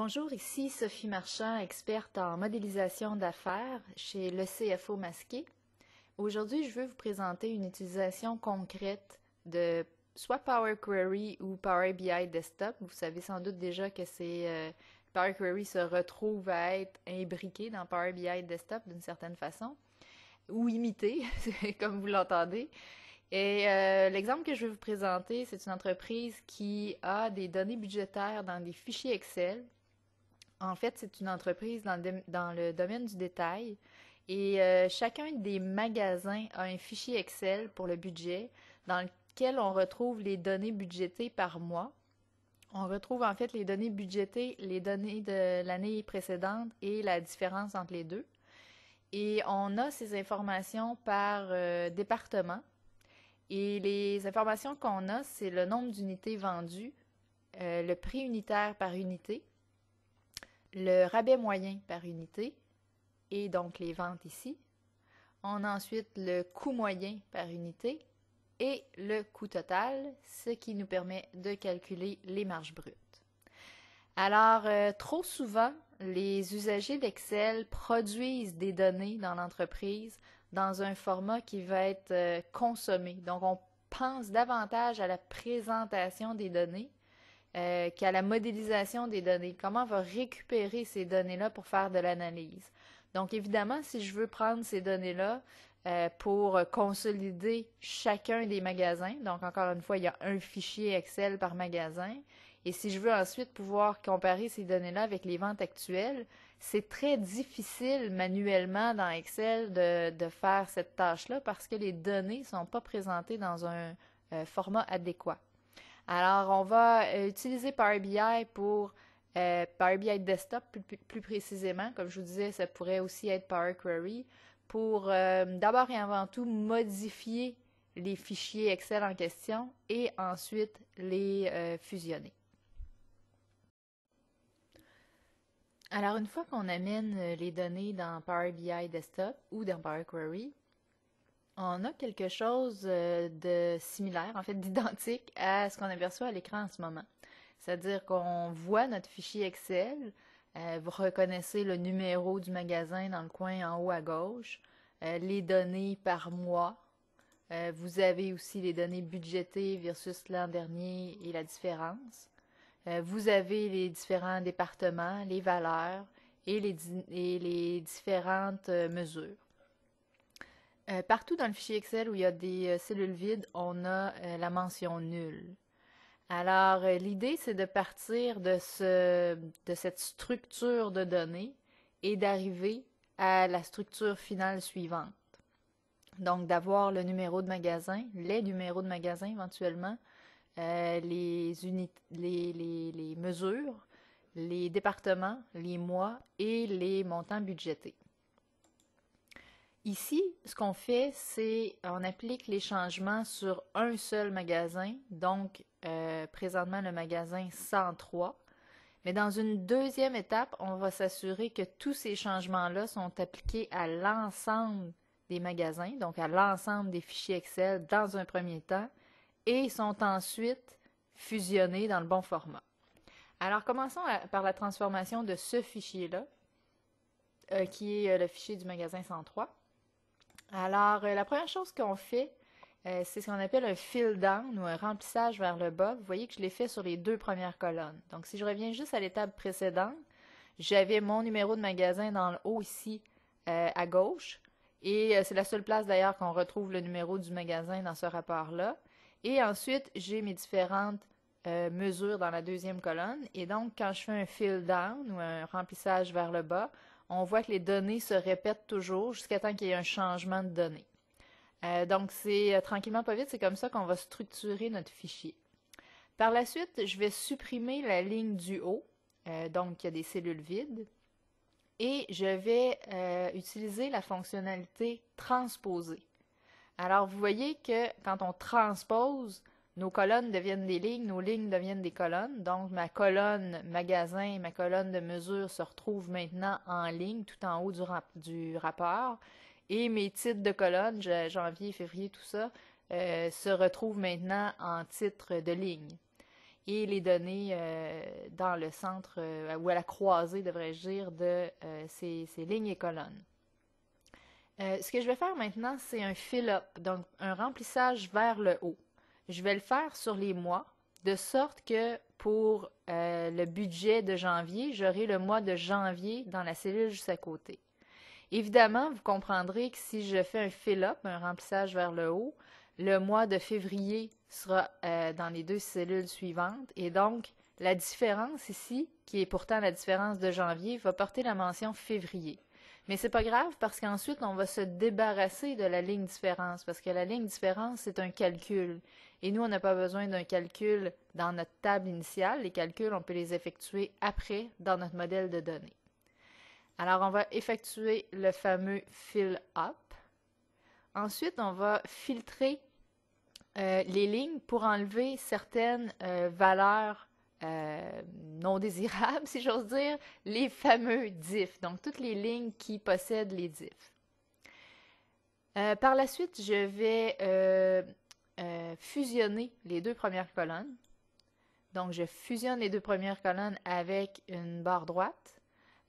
Bonjour, ici Sophie Marchand, experte en modélisation d'affaires chez le CFO Masqué. Aujourd'hui, je veux vous présenter une utilisation concrète de soit Power Query ou Power BI Desktop. Vous savez sans doute déjà que Power Query se retrouve à être imbriqué dans Power BI Desktop d'une certaine façon, ou imité, comme vous l'entendez. Et l'exemple que je vais vous présenter, c'est une entreprise qui a des données budgétaires dans des fichiers Excel. En fait, c'est une entreprise dans le domaine du détail et chacun des magasins a un fichier Excel pour le budget dans lequel on retrouve les données budgétées par mois. On retrouve en fait les données budgétées, les données de l'année précédente et la différence entre les deux. Et on a ces informations par département. Et les informations qu'on a, c'est le nombre d'unités vendues, le prix unitaire par unité, le rabais moyen par unité, et donc les ventes ici. On a ensuite le coût moyen par unité et le coût total, ce qui nous permet de calculer les marges brutes. Alors, trop souvent, les usagers d'Excel produisent des données dans l'entreprise dans un format qui va être consommé. Donc, on pense davantage à la présentation des données qu'à la modélisation des données. Comment on va récupérer ces données-là pour faire de l'analyse. Donc, évidemment, si je veux prendre ces données-là pour consolider chacun des magasins, donc encore une fois, il y a un fichier Excel par magasin, et si je veux ensuite pouvoir comparer ces données-là avec les ventes actuelles, c'est très difficile manuellement dans Excel de faire cette tâche-là parce que les données ne sont pas présentées dans un format adéquat. Alors, on va utiliser Power BI pour Power BI Desktop plus précisément. Comme je vous disais, ça pourrait aussi être Power Query pour d'abord et avant tout modifier les fichiers Excel en question et ensuite les fusionner. Alors, une fois qu'on amène les données dans Power BI Desktop ou dans Power Query, on a quelque chose de similaire, en fait d'identique à ce qu'on aperçoit à l'écran en ce moment. C'est-à-dire qu'on voit notre fichier Excel, vous reconnaissez le numéro du magasin dans le coin en haut à gauche, les données par mois, vous avez aussi les données budgétées versus l'an dernier et la différence. Vous avez les différents départements, les valeurs et les différentes mesures. Partout dans le fichier Excel où il y a des cellules vides, on a la mention nulle. Alors, l'idée, c'est de partir de cette structure de données et d'arriver à la structure finale suivante. Donc, d'avoir le numéro de magasin, les numéros de magasin éventuellement, les mesures, les départements, les mois et les montants budgétés. Ici, ce qu'on fait, c'est on applique les changements sur un seul magasin, donc présentement le magasin 103. Mais dans une deuxième étape, on va s'assurer que tous ces changements-là sont appliqués à l'ensemble des magasins, donc à l'ensemble des fichiers Excel dans un premier temps, et sont ensuite fusionnés dans le bon format. Alors, commençons par la transformation de ce fichier-là, qui est le fichier du magasin 103. Alors, la première chose qu'on fait, c'est ce qu'on appelle un fill down ou un remplissage vers le bas. Vous voyez que je l'ai fait sur les deux premières colonnes. Donc, si je reviens juste à l'étape précédente, j'avais mon numéro de magasin dans le haut ici à gauche. Et c'est la seule place d'ailleurs qu'on retrouve le numéro du magasin dans ce rapport-là. Et ensuite, j'ai mes différentes mesures dans la deuxième colonne. Et donc, quand je fais un fill down ou un remplissage vers le bas, on voit que les données se répètent toujours jusqu'à temps qu'il y ait un changement de données. Donc, c'est tranquillement pas vite, c'est comme ça qu'on va structurer notre fichier. Par la suite, je vais supprimer la ligne du haut, donc il y a des cellules vides, et je vais utiliser la fonctionnalité transposer. Alors, vous voyez que quand on transpose, nos colonnes deviennent des lignes, nos lignes deviennent des colonnes. Donc, ma colonne magasin et ma colonne de mesure se retrouvent maintenant en ligne, tout en haut du rapport. Et mes titres de colonne, janvier, février, tout ça, se retrouvent maintenant en titre de ligne. et les données dans le centre, ou à la croisée, devrais-je dire, de ces lignes et colonnes. Ce que je vais faire maintenant, c'est un fill-up, donc un remplissage vers le haut. Je vais le faire sur les mois, de sorte que pour le budget de janvier, j'aurai le mois de janvier dans la cellule juste à côté. Évidemment, vous comprendrez que si je fais un fill-up, un remplissage vers le haut, le mois de février sera dans les deux cellules suivantes et donc la différence ici, qui est pourtant la différence de janvier, va porter la mention février. Mais c'est pas grave parce qu'ensuite on va se débarrasser de la ligne différence parce que la ligne différence c'est un calcul et nous on n'a pas besoin d'un calcul dans notre table initiale. Les calculs on peut les effectuer après dans notre modèle de données. Alors on va effectuer le fameux fill up. Ensuite on va filtrer les lignes pour enlever certaines valeurs non désirables, si j'ose dire, les fameux diffs, donc toutes les lignes qui possèdent les diffs. Par la suite, je vais fusionner les deux premières colonnes. Donc, je fusionne les deux premières colonnes avec une barre droite.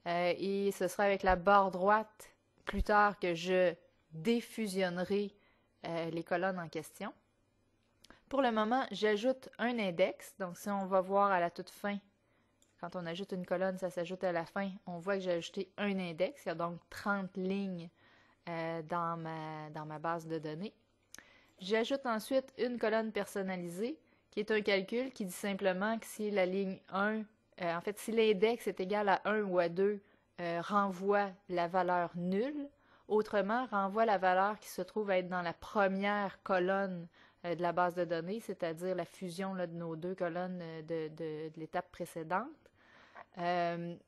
Et ce sera avec la barre droite plus tard que je défusionnerai les colonnes en question. Pour le moment, j'ajoute un index. Donc, si on va voir à la toute fin, quand on ajoute une colonne, ça s'ajoute à la fin, on voit que j'ai ajouté un index. Il y a donc 30 lignes dans ma base de données. J'ajoute ensuite une colonne personnalisée, qui est un calcul qui dit simplement que si la ligne 1, en fait, si l'index est égal à 1 ou à 2, renvoie la valeur nulle. Autrement, renvoie la valeur qui se trouve être dans la première colonne de la base de données, c'est-à-dire la fusion là, de nos deux colonnes de l'étape précédente.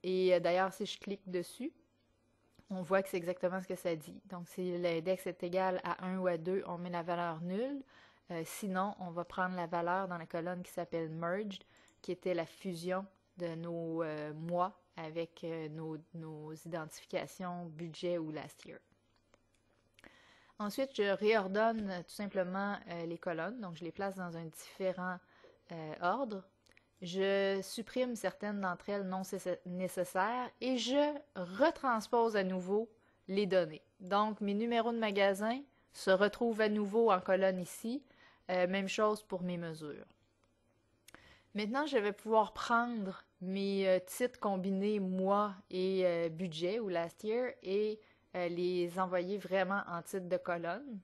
Et d'ailleurs, si je clique dessus, on voit que c'est exactement ce que ça dit. Donc, si l'index est égal à 1 ou à 2, on met la valeur nulle. Sinon, on va prendre la valeur dans la colonne qui s'appelle merged, qui était la fusion de nos mois avec nos identifications budget ou last year. Ensuite, je réordonne tout simplement les colonnes, donc je les place dans un différent ordre. Je supprime certaines d'entre elles non nécessaires et je retranspose à nouveau les données. Donc, mes numéros de magasin se retrouvent à nouveau en colonne ici. Même chose pour mes mesures. Maintenant, je vais pouvoir prendre mes titres combinés mois et budget ou last year et les envoyer vraiment en titre de colonne.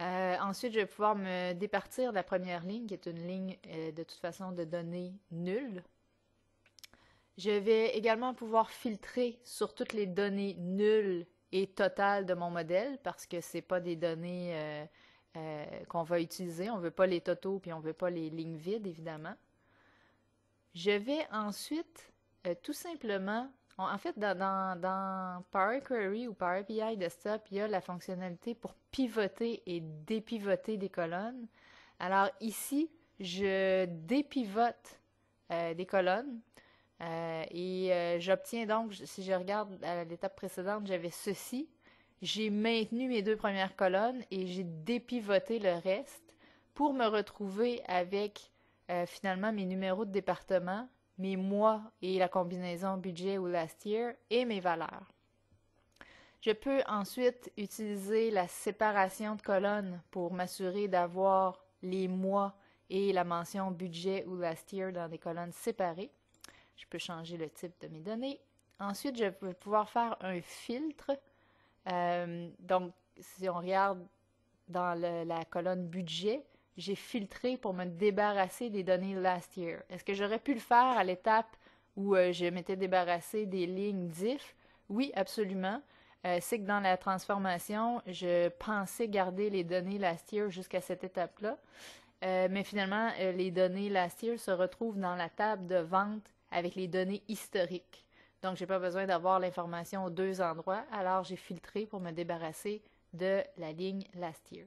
Ensuite, je vais pouvoir me départir de la première ligne, qui est une ligne de toute façon de données nulles. Je vais également pouvoir filtrer sur toutes les données nulles et totales de mon modèle, parce que ce n'est pas des données qu'on va utiliser. On ne veut pas les totaux, puis on ne veut pas les lignes vides, évidemment. Je vais ensuite tout simplement... En fait, dans Power Query ou Power BI Desktop, il y a la fonctionnalité pour pivoter et dépivoter des colonnes. Alors ici, je dépivote des colonnes et j'obtiens donc, si je regarde à l'étape précédente, j'avais ceci. J'ai maintenu mes deux premières colonnes et j'ai dépivoté le reste pour me retrouver avec finalement mes numéros de département, mes mois et la combinaison budget ou last year et mes valeurs. Je peux ensuite utiliser la séparation de colonnes pour m'assurer d'avoir les mois et la mention budget ou last year dans des colonnes séparées. Je peux changer le type de mes données. Ensuite, je vais pouvoir faire un filtre. Donc, si on regarde dans la colonne budget, j'ai filtré pour me débarrasser des données last year. Est-ce que j'aurais pu le faire à l'étape où je m'étais débarrassé des lignes diff? Oui, absolument. C'est que dans la transformation, je pensais garder les données last year jusqu'à cette étape-là. Mais finalement, les données last year se retrouvent dans la table de vente avec les données historiques. Donc, je n'ai pas besoin d'avoir l'information aux deux endroits. Alors, j'ai filtré pour me débarrasser de la ligne last year.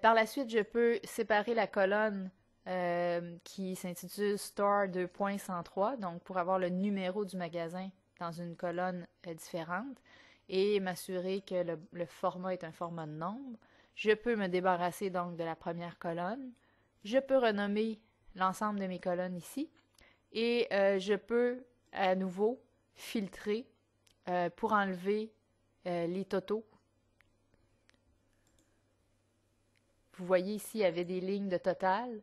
Par la suite, je peux séparer la colonne qui s'intitule Store 2.103, donc pour avoir le numéro du magasin dans une colonne différente et m'assurer que le format est un format de nombre. Je peux me débarrasser donc de la première colonne. Je peux renommer l'ensemble de mes colonnes ici. Et je peux à nouveau filtrer pour enlever les totaux. Vous voyez ici, il y avait des lignes de total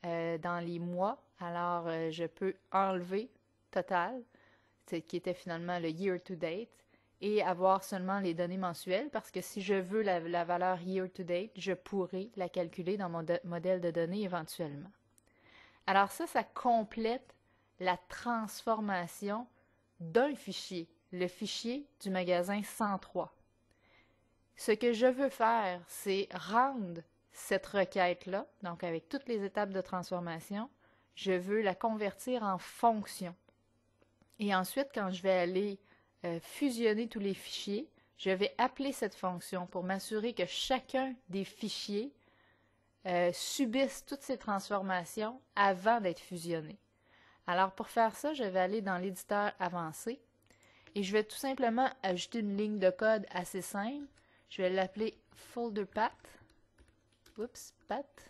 dans les mois. Alors, je peux enlever total, qui était finalement le year to date, et avoir seulement les données mensuelles, parce que si je veux la valeur year to date, je pourrais la calculer dans mon modèle de données éventuellement. Alors ça complète la transformation d'un fichier, le fichier du magasin 103. Ce que je veux faire, c'est rendre cette requête-là, donc avec toutes les étapes de transformation, je veux la convertir en fonction. Et ensuite, quand je vais aller fusionner tous les fichiers, je vais appeler cette fonction pour m'assurer que chacun des fichiers subisse toutes ces transformations avant d'être fusionnés. Alors pour faire ça, je vais aller dans l'éditeur avancé et je vais tout simplement ajouter une ligne de code assez simple. Je vais l'appeler folderpath. Oups, path.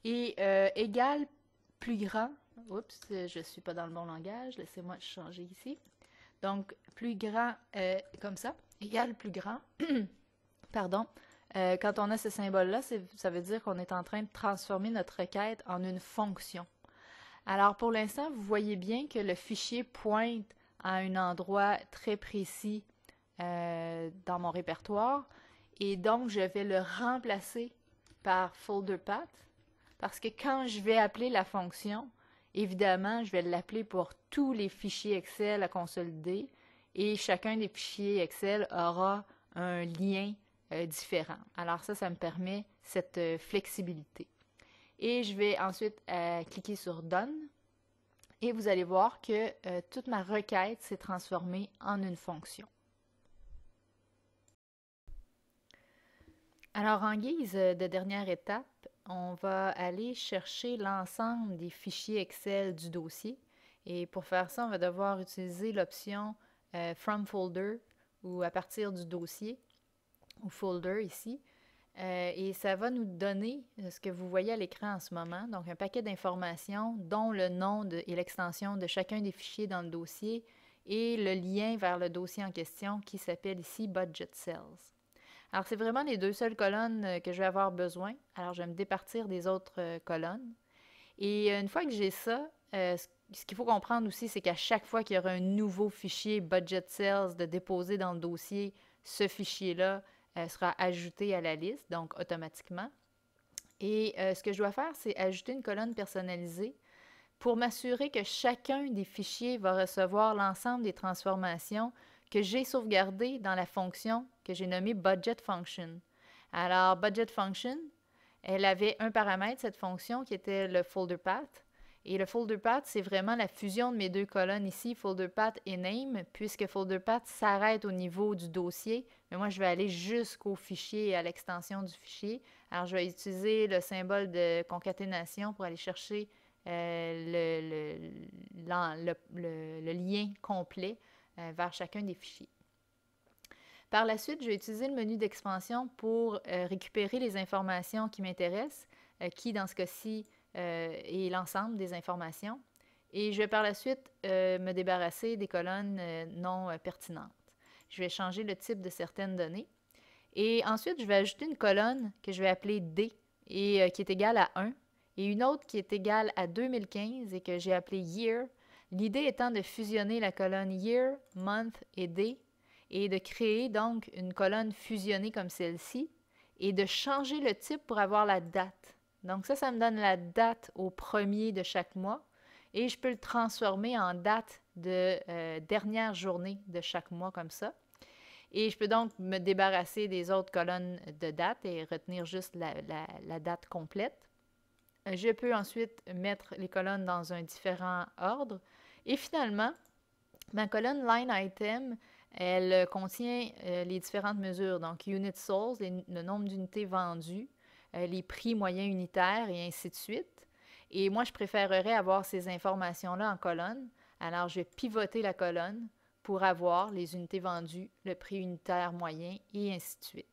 Et égal plus grand. Oups, je ne suis pas dans le bon langage. Laissez-moi changer ici. Donc, plus grand comme ça. Égal plus grand. Pardon. Quand on a ce symbole-là, ça veut dire qu'on est en train de transformer notre requête en une fonction. Alors, pour l'instant, vous voyez bien que le fichier pointe à un endroit très précis dans mon répertoire. Et donc, je vais le remplacer par folderpath parce que quand je vais appeler la fonction, évidemment, je vais l'appeler pour tous les fichiers Excel à consolider et chacun des fichiers Excel aura un lien différent. Alors ça me permet cette flexibilité. Et je vais ensuite cliquer sur Done et vous allez voir que toute ma requête s'est transformée en une fonction. Alors, en guise de dernière étape, on va aller chercher l'ensemble des fichiers Excel du dossier. Et pour faire ça, on va devoir utiliser l'option From Folder ou à partir du dossier ou Folder ici. Et ça va nous donner ce que vous voyez à l'écran en ce moment, donc un paquet d'informations dont le nom et l'extension de chacun des fichiers dans le dossier et le lien vers le dossier en question qui s'appelle ici Budget Cells. Alors, c'est vraiment les deux seules colonnes que je vais avoir besoin. Alors, je vais me départir des autres colonnes. Et une fois que j'ai ça, ce qu'il faut comprendre aussi, c'est qu'à chaque fois qu'il y aura un nouveau fichier Budget Cells de déposer dans le dossier, ce fichier-là sera ajouté à la liste, donc automatiquement. Et ce que je dois faire, c'est ajouter une colonne personnalisée pour m'assurer que chacun des fichiers va recevoir l'ensemble des transformations que j'ai sauvegardées dans la fonction que j'ai nommée Budget Function. Alors, Budget Function, elle avait un paramètre, cette fonction, qui était le folderpath. Et le folderpath, c'est vraiment la fusion de mes deux colonnes ici, folderpath et name, puisque folderpath s'arrête au niveau du dossier, mais moi, je vais aller jusqu'au fichier et à l'extension du fichier. Alors, je vais utiliser le symbole de concaténation pour aller chercher le lien complet vers chacun des fichiers. Par la suite, je vais utiliser le menu d'expansion pour récupérer les informations qui m'intéressent, qui, dans ce cas-ci, est l'ensemble des informations. Et je vais par la suite me débarrasser des colonnes non pertinentes. Je vais changer le type de certaines données. Et ensuite, je vais ajouter une colonne que je vais appeler D et qui est égale à 1 et une autre qui est égale à 2015 et que j'ai appelée Year. L'idée étant de fusionner la colonne Year, Month et Day et de créer donc une colonne fusionnée comme celle-ci et de changer le type pour avoir la date. Donc ça me donne la date au premier de chaque mois et je peux le transformer en date de dernière journée de chaque mois comme ça. Et je peux donc me débarrasser des autres colonnes de date et retenir juste la date complète. Je peux ensuite mettre les colonnes dans un différent ordre. Et finalement, ma colonne Line Item, elle contient les différentes mesures, donc Unit Sold, le nombre d'unités vendues, les prix moyens unitaires et ainsi de suite. Et moi, je préférerais avoir ces informations-là en colonne. Alors, je vais pivoter la colonne pour avoir les unités vendues, le prix unitaire moyen et ainsi de suite.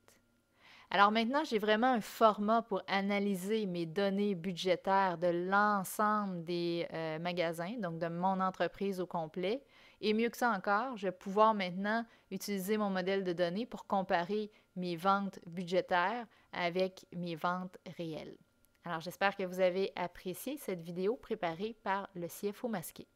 Alors maintenant, j'ai vraiment un format pour analyser mes données budgétaires de l'ensemble des magasins, donc de mon entreprise au complet. Et mieux que ça encore, je vais pouvoir maintenant utiliser mon modèle de données pour comparer mes ventes budgétaires avec mes ventes réelles. Alors j'espère que vous avez apprécié cette vidéo préparée par le CFO Masqué.